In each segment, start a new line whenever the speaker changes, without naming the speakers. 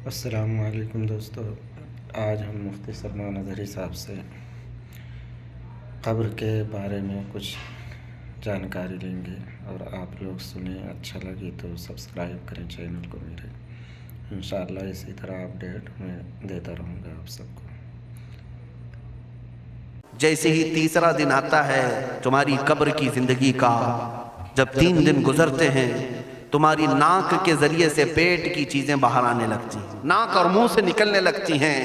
السلام علیکم دوستو، آج ہم مفتی سلمان اظہری صاحب سے قبر کے بارے میں کچھ جانکاری لیں گے اور آپ لوگ سنیں، اچھا لگی تو سبسکرائب کریں چینل کو میرے۔ انشاءاللہ اسی طرح اپڈیٹ میں دیتا رہوں گا آپ سب کو۔
جیسے ہی تیسرا دن آتا ہے تمہاری قبر کی زندگی کا، جب 3 دن گزرتے ہیں تمہاری ناک کے ذریعے سے پیٹ کی چیزیں باہر آنے لگتی ہیں، ناک اور منہ سے نکلنے لگتی ہیں،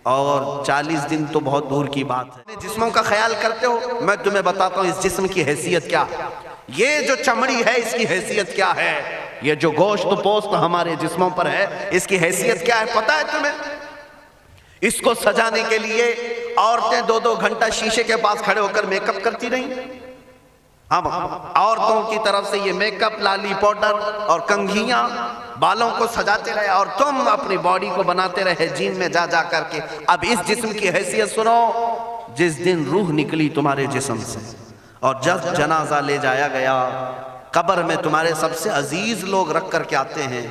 اور 40 دن تو بہت دور کی بات ہے۔ جسموں کا خیال کرتے ہو؟ میں تمہیں بتاتا ہوں اس جسم کی حیثیت کیا ہے۔ یہ جو چمڑی ہے اس کی حیثیت کیا ہے، یہ جو گوشت پوست ہمارے جسموں پر ہے اس کی حیثیت کیا ہے پتہ ہے تمہیں؟ اس کو سجانے کے لیے عورتیں 2-2 گھنٹہ شیشے کے پاس کھڑے ہو کر میک اپ کرتی رہیں۔ اب عورتوں کی طرف سے یہ میک اپ، لالی پاؤڈر اور کنگھیاں بالوں کو سجاتے رہے، اور تم اپنی باڈی کو بناتے رہے جیم میں جا کر کے۔ اب اس جسم کی حیثیت سنو، جس دن روح نکلی تمہارے جسم سے اور جب جنازہ لے جایا گیا، قبر میں تمہارے سب سے عزیز لوگ رکھ کر کے آتے ہیں،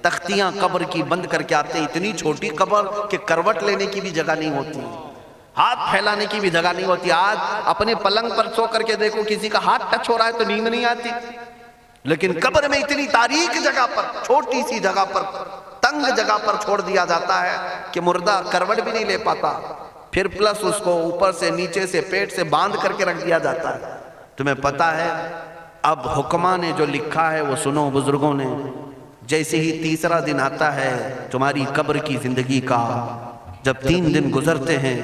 تختیاں قبر کی بند کر کے آتے ہیں۔ اتنی چھوٹی قبر کہ کروٹ لینے کی بھی جگہ نہیں ہوتی، ہاتھ پھیلانے کی بھی جگہ نہیں ہوتی۔ آج اپنے پلنگ پر سو کر کے دیکھو، کسی کا ہاتھ ٹچ ہو رہا ہے تو نیند نہیں آتی، لیکن قبر میں اتنی تاریک جگہ پر، چھوٹی سی جگہ پر، تنگ جگہ پر چھوڑ دیا جاتا ہے کہ مردہ کروٹ بھی نہیں لے پاتا، پھر پلس اس کو اوپر سے نیچے سے پیٹ سے باندھ کر کے رکھ دیا جاتا ہے۔ تمہیں پتہ ہے اب حکماں نے جو لکھا ہے وہ سنو بزرگوں نے، جیسے ہی تیسرا دن آتا ہے تمہاری قبر کی زندگی کا، جب 3 دن گزرتے ہیں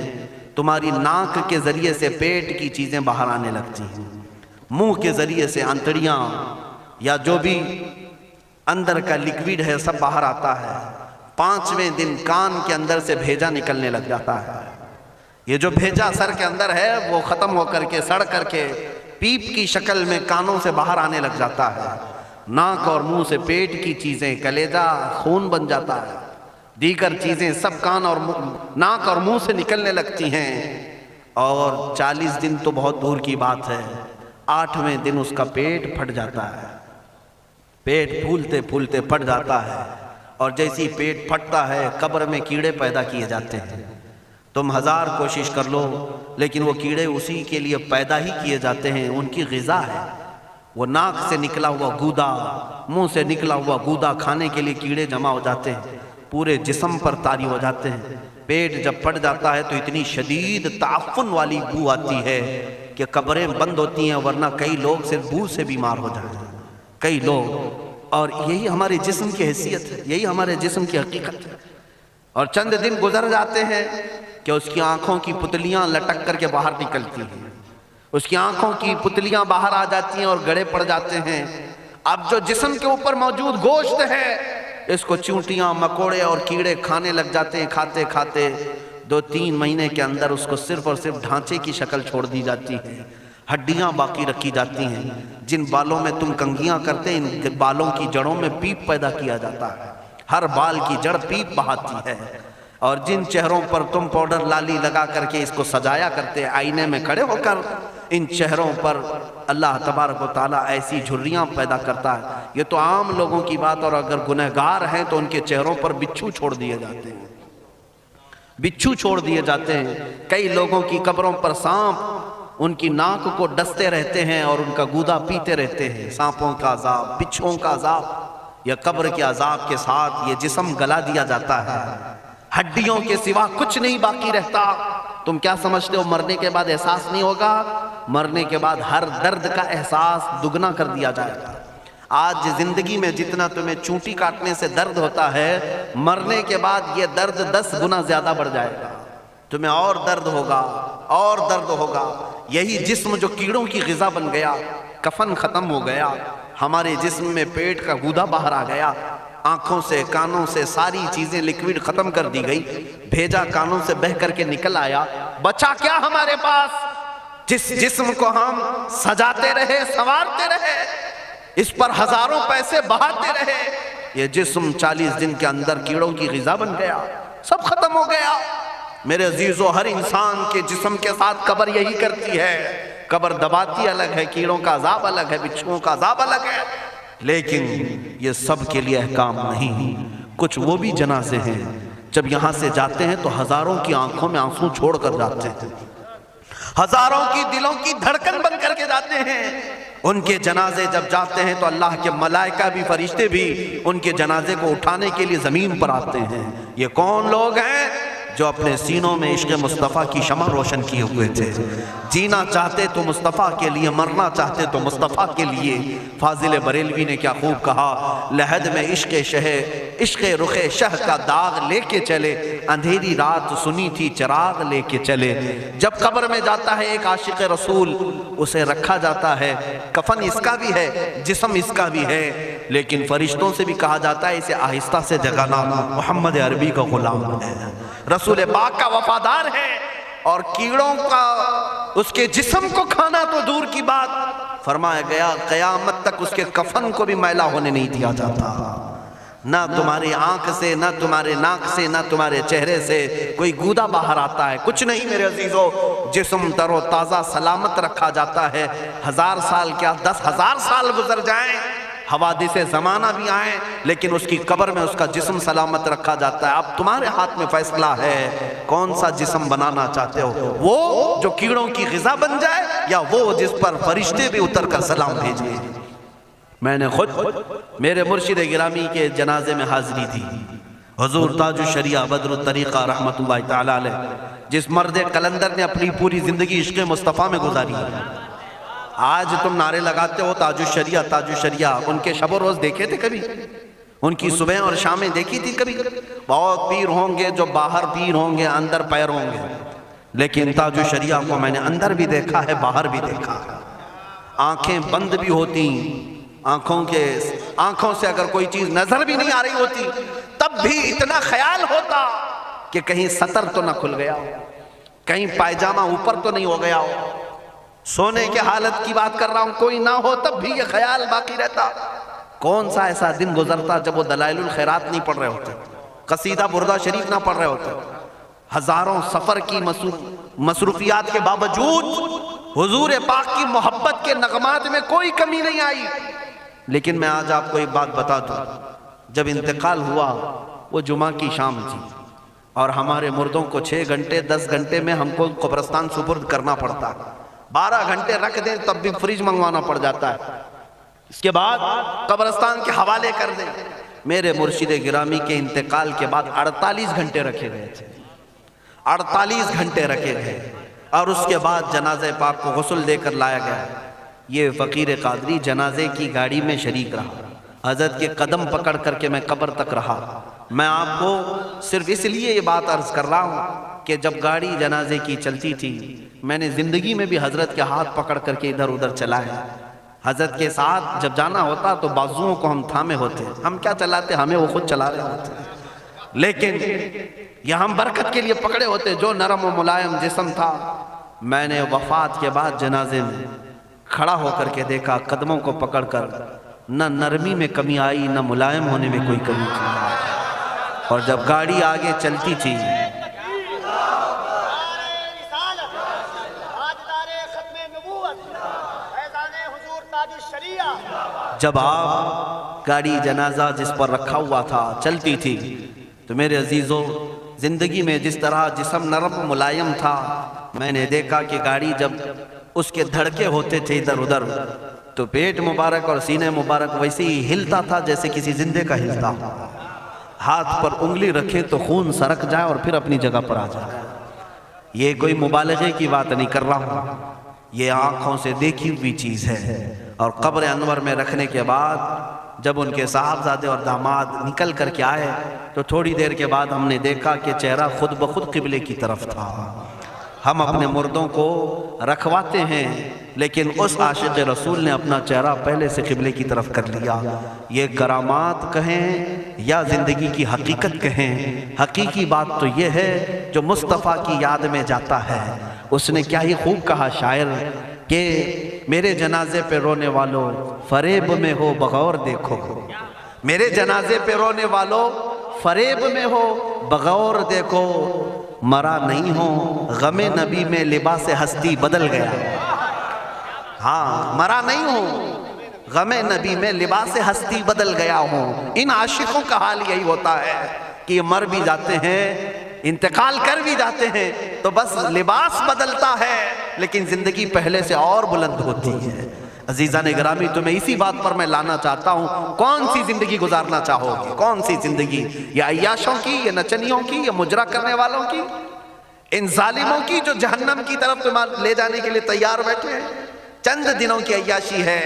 تمہاری ناک کے ذریعے سے پیٹ کی چیزیں باہر آنے لگتی ہیں، منہ کے ذریعے سے آنتڑیاں یا جو بھی اندر کا لیکویڈ ہے سب باہر آتا ہے۔ 5ویں دن کان کے اندر سے بھیجا نکلنے لگ جاتا ہے۔ یہ جو بھیجا سر کے اندر ہے وہ ختم ہو کر کے سڑ کر کے پیپ کی شکل میں کانوں سے باہر آنے لگ جاتا ہے۔ ناک اور منہ سے پیٹ کی چیزیں، کلیجہ خون بن جاتا ہے، دیگر چیزیں سب کان اور ناک اور منہ سے نکلنے لگتی ہیں، اور 40 دن تو بہت دور کی بات ہے، 8ویں دن اس کا پیٹ پھٹ جاتا ہے، پیٹ پھولتے پھولتے پھٹ جاتا ہے، اور جیسی پیٹ پھٹتا ہے قبر میں کیڑے پیدا کیے جاتے ہیں۔ تم 1000 کوشش کر لو لیکن وہ کیڑے اسی کے لیے پیدا ہی کیے جاتے ہیں، ان کی غذا ہے۔ وہ ناک سے نکلا ہوا گودا، منہ سے نکلا ہوا گودا کھانے کے لیے کیڑے جمع ہو جاتے ہیں، پورے جسم پر طاری ہو جاتے ہیں۔ پیٹ جب پھٹ جاتا ہے تو اتنی شدید تعفن والی بو آتی ہے کہ قبریں بند ہوتی ہیں، ورنہ کئی لوگ صرف بو سے بیمار ہو جاتے ہیں، کئی لوگ۔ اور یہی ہمارے جسم کی حیثیت ہے، یہی ہمارے جسم کی حقیقت ہے۔ اور چند دن گزر جاتے ہیں کہ اس کی آنکھوں کی پتلیاں لٹک کر کے باہر نکلتی ہیں، اس کی آنکھوں کی پتلیاں باہر آ جاتی ہیں اور گڑے پڑ جاتے ہیں۔ اب جو جسم کے اوپر موجود گوشت ہے اس کو چونٹیاں، مکوڑے اور کیڑے کھانے لگ جاتے ہیں، کھاتے کھاتے 2-3 مہینے کے اندر اس کو صرف اور صرف ڈھانچے کی شکل چھوڑ دی جاتی ہے، ہڈیاں باقی رکھی جاتی ہیں۔ جن بالوں میں تم کنگھیاں کرتے ہیں ان بالوں کی جڑوں میں پیپ پیدا کیا جاتا ہے، ہر بال کی جڑ پیپ بہاتی ہے۔ اور جن چہروں پر تم پاؤڈر لالی لگا کر کے اس کو سجایا کرتے آئینے میں کھڑے ہو کر، ان چہروں پر اللہ تبارک و تعالیٰ ایسی جھریاں پیدا کرتا ہے۔ یہ تو عام لوگوں کی بات، اور اگر گنہگار ہیں تو ان کے چہروں پر بچھو چھوڑ دیے جاتے ہیں، بچھو چھوڑ دیے جاتے ہیں۔ کئی لوگوں کی قبروں پر سانپ ان کی ناک کو ڈستے رہتے ہیں اور ان کا گودا پیتے رہتے ہیں۔ سانپوں کا عذاب، بچھوؤں کا عذاب، یا قبر کے عذاب کے ساتھ یہ جسم گلا دیا جاتا ہے، ہڈیوں کے سوا کچھ نہیں باقی رہتا۔ تم کیا سمجھتے ہو مرنے کے بعد احساس نہیں ہوگا؟ مرنے کے بعد ہر درد کا احساس دگنا کر دیا جائے گا۔ آج زندگی میں جتنا تمہیں چونٹی کاٹنے سے درد ہوتا ہے، مرنے کے بعد یہ درد 10 گنا زیادہ بڑھ جائے گا، تمہیں اور درد ہوگا، اور درد ہوگا۔ یہی جسم جو کیڑوں کی غذا بن گیا، کفن ختم ہو گیا، ہمارے جسم میں پیٹ کا گودا باہر آ گیا، آنکھوں سے کانوں سے ساری چیزیں لیکویڈ ختم کر دی گئی، بھیجا کانوں سے بہہ کر کے نکل آیا، بچا کیا ہمارے پاس؟ جس جسم کو ہم سجاتے رہے، سنوارتے رہے، اس پر ہزاروں پیسے بہاتے رہے، یہ جسم 40 دن کے اندر کیڑوں کی غذا بن گیا، سب ختم ہو گیا۔ میرے عزیزو، ہر انسان کے جسم کے ساتھ قبر یہی کرتی ہے، قبر دباتی الگ ہے، کیڑوں کا عذاب الگ ہے، بچھوؤں کا عذاب الگ ہے، لیکن یہ سب کے لیے احکام نہیں۔ کچھ وہ بھی جنازے ہیں جب یہاں سے جاتے ہیں تو ہزاروں کی آنکھوں میں آنسو چھوڑ کر جاتے ہیں، ہزاروں کی دلوں کی دھڑکن بن کر کے جاتے ہیں۔ ان کے جنازے جب جاتے ہیں تو اللہ کے ملائکہ بھی، فرشتے بھی ان کے جنازے کو اٹھانے کے لیے زمین پر آتے ہیں۔ یہ کون لوگ ہیں؟ جو اپنے سینوں میں عشق مصطفیٰ کی شمع روشن کیے ہوئے تھے، جینا چاہتے تو مصطفیٰ کے لیے، مرنا چاہتے تو مصطفیٰ کے لیے۔ فاضل بریلوی نے کیا خوب کہا، لحد میں عشق رخ شہ کا داغ لے کے چلے، اندھیری رات سنی تھی چراغ لے کے چلے۔ جب قبر میں جاتا ہے ایک عاشق رسول، اسے رکھا جاتا ہے، کفن اس کا بھی ہے، جسم اس کا بھی ہے، لیکن فرشتوں سے بھی کہا جاتا ہے اسے آہستہ سے جگانا، محمد عربی کا غلام ہے، رسول پاک کا وفادار ہے، اور کیڑوں کا اس کے جسم کو کھانا تو دور کی بات، فرمایا گیا قیامت تک اس کے کفن کو بھی میلا ہونے نہیں دیا جاتا۔ نہ تمہاری آنکھ سے، نہ تمہارے ناک سے، نہ تمہارے چہرے سے کوئی گودا باہر آتا ہے، کچھ نہیں میرے عزیزو، جسم تر و تازہ سلامت رکھا جاتا ہے۔ 1000 سال کیا 10,000 سال گزر جائیں، حوادث زمانہ بھی آئیں، لیکن اس کی قبر میں اس کا جسم سلامت رکھا جاتا ہے۔ اب تمہارے ہاتھ میں فیصلہ ہے کون سا جسم بنانا چاہتے ہو، وہ جو کیڑوں کی غذا بن جائے، یا وہ جس پر فرشتے بھی اتر کر سلام بھیجیں۔ میں نے خود میرے مرشد گرامی کے جنازے میں حاضری دی، حضور تاج الشریعہ بدر الطریقہ رحمت اللہ تعالی علیہ، جس مرد قلندر نے اپنی پوری زندگی عشق مصطفیٰ میں گزاری ہے۔ آج تم نعرے لگاتے ہو تاج الشریعہ تاج الشریعہ، ان کے شب و روز دیکھے تھے کبھی؟ ان کی صبح اور شامیں دیکھی تھی کبھی؟ بہت پیر ہوں گے جو باہر پیر ہوں گے، اندر پیر ہوں گے، لیکن تاج الشریعہ کو میں نے اندر بھی دیکھا ہے، باہر بھی دیکھا ہے۔ آنکھیں بند بھی ہوتی، آنکھوں سے اگر کوئی چیز نظر بھی نہیں آ رہی ہوتی، تب بھی اتنا خیال ہوتا کہ کہیں سطر تو نہ کھل گیا ہو، کہیں پائجامہ اوپر تو نہیں ہو گیا ہو، سونے کے حالت کی بات کر رہا ہوں، کوئی نہ ہو تب بھی یہ خیال باقی رہتا۔ کون سا ایسا دن گزرتا جب وہ دلائل الخیرات نہیں پڑھ رہے ہوتے، قصیدہ بردہ شریف نہ پڑھ رہے ہوتے، ہزاروں سفر کی مصروفیات کے باوجود حضور پاک کی محبت کے نغمات میں کوئی کمی نہیں آئی۔ لیکن میں آج آپ کو ایک بات بتا دوں، جب انتقال ہوا وہ جمعہ کی شام تھی، اور ہمارے مردوں کو 6 گھنٹے 10 گھنٹے میں ہم کو قبرستان سپرد کرنا پڑتا ہے، 12 گھنٹے رکھ دیں تب بھی فریج منگوانا پڑ جاتا ہے، اس کے بعد قبرستان کے حوالے کر دیں۔ میرے مرشد گرامی کے انتقال کے بعد 48 گھنٹے رکھے گئے تھے، 48 گھنٹے رکھے گئے، اور اس کے بعد جنازہ پاک کو غسل دے کر لایا گیا۔ یہ فقیر قادری جنازے کی گاڑی میں شریک رہا، حضرت کے قدم پکڑ کر کے میں قبر تک رہا۔ میں آپ کو صرف اس لیے یہ بات عرض کر رہا ہوں کہ جب گاڑی جنازے کی چلتی تھی، میں نے زندگی میں بھی حضرت کے ہاتھ پکڑ کر کے ادھر ادھر چلائے۔ حضرت کے ساتھ جب جانا ہوتا تو بازوؤں کو ہم تھامے ہوتے، ہم کیا چلاتے، ہمیں وہ خود چلا رہے ہوتے، لیکن یہ ہم برکت کے لیے پکڑے ہوتے۔ جو نرم و ملائم جسم تھا، میں نے وفات کے بعد جنازے میں کھڑا ہو کر کے دیکھا، قدموں کو پکڑ کر، نہ نرمی میں کمی آئی، نہ ملائم ہونے میں کوئی کمی تھی۔ اور جب گاڑی آگے چلتی تھی، جب آپ گاڑی جنازہ جس پر رکھا ہوا تھا چلتی تھی، تو میرے عزیزو زندگی میں جس طرح جسم نرم ملائم تھا، میں نے دیکھا کہ گاڑی جب اس کے دھڑکے ہوتے تھے ادھر ادھر، تو پیٹ مبارک اور سینے مبارک ویسے ہی ہلتا تھا جیسے کسی زندے کا ہلتا۔ ہاتھ پر انگلی رکھے تو خون سرک جائے اور پھر اپنی جگہ پر آ جائے۔ یہ کوئی مبالغے کی بات نہیں کر رہا ہوں، یہ آنکھوں سے دیکھی ہوئی چیز ہے۔ اور قبر انور میں رکھنے کے بعد جب ان کے صاحبزادے اور داماد نکل کر کے آئے، تو تھوڑی دیر کے بعد ہم نے دیکھا کہ چہرہ خود بخود قبلے کی طرف تھا۔ ہم اپنے مردوں کو رکھواتے ہیں، لیکن اس عاشق رسول نے اپنا چہرہ پہلے سے قبلے کی طرف کر لیا۔ یہ کرامات کہیں یا زندگی کی حقیقت کہیں، حقیقی بات تو یہ ہے جو مصطفیٰ کی یاد میں جاتا ہے۔ اس نے کیا ہی خوب کہا شاعر کہ میرے جنازے پہ رونے والوں فریب میں ہو بغور دیکھو، میرے جنازے پہ رونے والوں فریب میں ہو بغور دیکھو، مرا نہیں ہو غم نبی میں لباس ہستی بدل گیا۔ ہاں، مرا نہیں ہو غم نبی میں لباس ہستی بدل گیا ہوں. ان عاشقوں کا حال یہی ہوتا ہے کہ یہ مر بھی جاتے ہیں، انتقال کر بھی جاتے ہیں، تو بس لباس بدلتا ہے لیکن زندگی پہلے سے اور بلند ہوتی ہے. عزیزان گرامی، تمہیں اسی بات پر میں لانا چاہتا ہوں. کون سی زندگی گزارنا چاہو گے؟ کون سی زندگی؟ یا عیاشوں کی، یا نچنیوں کی، یا مجرا کرنے والوں کی، ان ظالموں کی جو جہنم کی طرف تمہیں لے جانے کے لیے تیار بیٹھے ہیں؟ چند دنوں کی عیاشی ہے.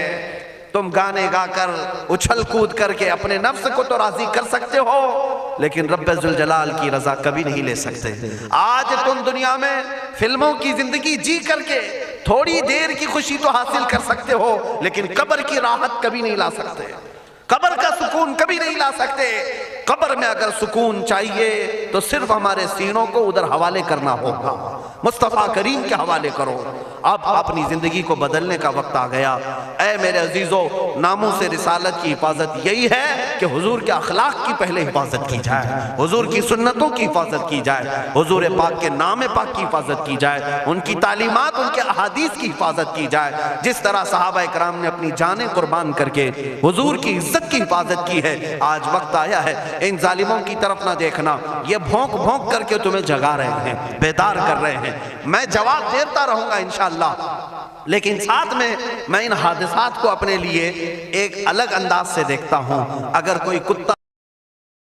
تم گانے گا کر، اچھل کود کر کے اپنے نفس کو تو راضی کر سکتے ہو، لیکن رب ذوالجلال کی رضا کبھی نہیں لے سکتے. آج تم دنیا میں فلموں کی زندگی جی کر کے تھوڑی دیر کی خوشی تو حاصل کر سکتے ہو، لیکن قبر کی راحت کبھی نہیں لا سکتے، قبر کا سکون کبھی نہیں لا سکتے. قبر میں اگر سکون چاہیے تو صرف ہمارے سینوں کو ادھر حوالے کرنا ہوگا، مصطفیٰ کریم کے حوالے کرو. اب اپنی زندگی کو بدلنے کا وقت آ گیا. اے میرے عزیزو، ناموس رسالت کی حفاظت یہی ہے کہ حضور کے اخلاق کی پہلے حفاظت کی جائے، حضور کی سنتوں کی حفاظت کی جائے، حضور پاک کے نام پاک کی حفاظت کی جائے، ان کی تعلیمات، ان کے احادیث کی حفاظت کی جائے. جس طرح صحابہ کرام نے اپنی جانیں قربان کر کے حضور کی عزت کی حفاظت کی ہے، آج وقت آیا ہے ان ظالموں کی طرف نہ دیکھنا. یہ بھونک بھونک کر کے تمہیں جگا رہے ہیں، بیدار کر رہے ہیں. میں جواب دیتا رہوں گا انشاءاللہ، لیکن ساتھ میں ان حادثات کو اپنے لیے ایک الگ انداز سے دیکھتا ہوں. اگر کوئی کتا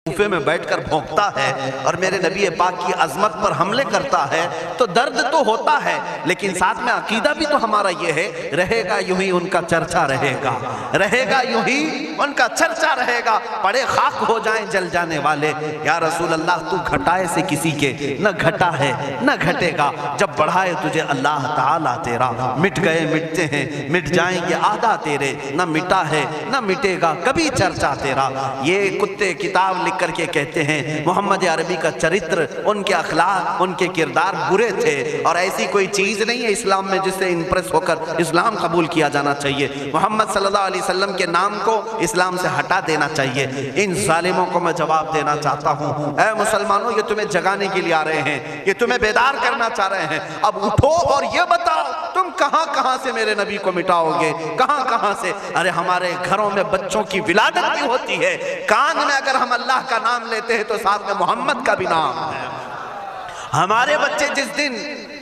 کوفے میں بیٹھ کر بھونکتا ہے اور میرے نبی پاک کی عظمت پر حملے کرتا ہے تو درد تو ہوتا ہے، لیکن ساتھ میں عقیدہ بھی تو ہمارا یہ ہے، رہے گا یوں ہی ان کا چرچا رہے گا، رہے گا یوں ہی ان کا چرچا رہے گا. پڑے خاک ہو جائیں جل جانے والے. یا رسول اللہ، تو گھٹائے سے کسی کے نہ گھٹا ہے نہ گھٹے گا. جب بڑھائے تجھے اللہ تعالیٰ تیرا، مٹ گئے مٹتے ہیں، مٹ جائیں گے آدھا تیرے. نہ مٹا ہے نہ مٹے گا کبھی چرچا تیرا. یہ کتے کتاب لکھ کر کے کہتے ہیں محمد عربی کا چرتر، ان کے اخلاق، ان کے کردار برے تھے، اور ایسی کوئی چیز نہیں ہے اسلام میں جس سے امپریس ہو کر اسلام قبول کیا جانا چاہیے. محمد صلی اللہ علیہ وسلم کے نام کو اسلام سے ہٹا دینا چاہیے. ان ظالموں کو میں جواب دینا چاہتا ہوں، اے مسلمانوں، یہ تمہیں جگانے کے لیے آ رہے ہیں، یہ تمہیں بیدار کرنا چاہ رہے ہیں. اب اٹھو اور یہ بتاؤ تم کہاں کہاں سے میرے نبی کو مٹاؤ گے، کہاں کہاں سے. ارے ہمارے گھروں میں بچوں کی ولادت بھی ہوتی ہے، کان میں اگر ہم اللہ کا نام لیتے ہیں تو ساتھ میں محمد کا بھی نام ہے. ہمارے بچے جس دن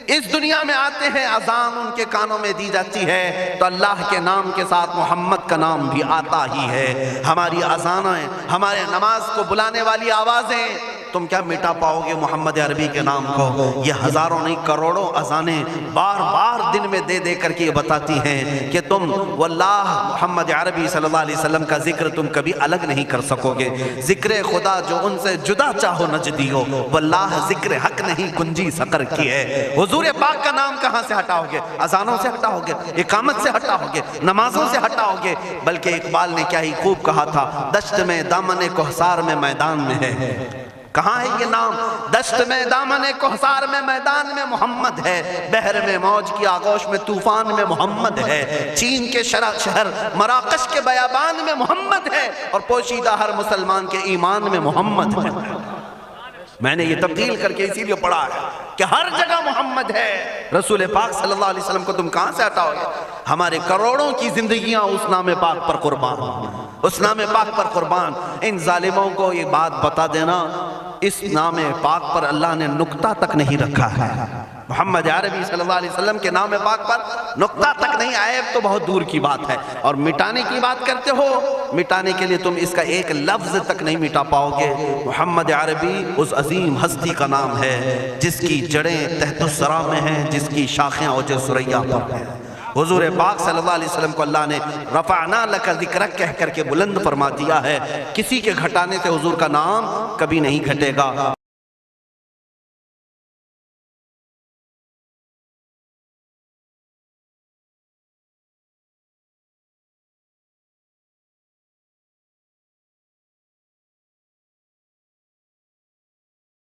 اس دنیا میں آتے ہیں، اذان ان کے کانوں میں دی جاتی ہے تو اللہ کے نام کے ساتھ محمد کا نام بھی آتا ہی ہے. ہماری اذانیں، ہمارے نماز کو بلانے والی آوازیں، تم کیا مٹا پاؤ گے محمد عربی کے نام کو؟ یہ ہزاروں نہیں کروڑوں اذانیں بار بار دن میں دے دے کر کے یہ بتاتی ہیں کہ تم واللہ محمد عربی صلی اللہ علیہ وسلم کا ذکر تم کبھی الگ نہیں کر سکو گے. ذکر خدا جو ان سے جدا چاہو نجدی ہو، واللہ ذکر حق نہیں کنجی سقر کی ہے. حضور پاک کا نام کہاں سے ہٹاؤ گے؟ اذانوں سے ہٹاؤ گے، اقامت سے ہٹاؤ گے، نمازوں سے ہٹاؤ گے. بلکہ اقبال نے کیا ہی خوب کہا تھا، دشت میں دامن کوہسار میں میدان میں ہے. کہاں ہے یہ نام؟ دشت میں دامن کوہسار میں میدان میں محمد ہے، بحر میں موج کی آغوش میں طوفان میں محمد ہے، چین کے شہر مراکش کے بیابان میں محمد ہے، اور پوشیدہ ہر مسلمان کے ایمان میں محمد ہے. میں نے یہ تبدیل کر کے اسی لیے پڑھا ہے کہ ہر جگہ محمد ہے. رسول پاک صلی اللہ علیہ وسلم کو تم کہاں سے ہٹاؤ گے؟ ہمارے کروڑوں کی زندگیاں اس نام پاک پر قربان، اس نام پاک پر قربان. ان ظالموں کو یہ بات بتا دینا، اس نام پاک پر اللہ نے نقطہ تک نہیں رکھا ہے. محمد عربی صلی اللہ علیہ وسلم کے نام پاک پر نقطہ تک نہیں، عیب تو بہت دور کی بات ہے. اور مٹانے کی بات کرتے ہو، مٹانے کے لیے تم اس کا ایک لفظ تک نہیں مٹا پاؤ گے. محمد عربی اس عظیم ہستی کا نام ہے جس کی جڑیں تحت الثری میں ہیں، جس کی شاخیں اوج ثریا پر ہیں. حضور پاک صلی اللہ علیہ وسلم کو اللہ نے رفعنا لک ذکرک کہہ کر کے بلند فرما دیا ہے. کسی کے گھٹانے سے حضور کا نام کبھی نہیں گھٹے گا.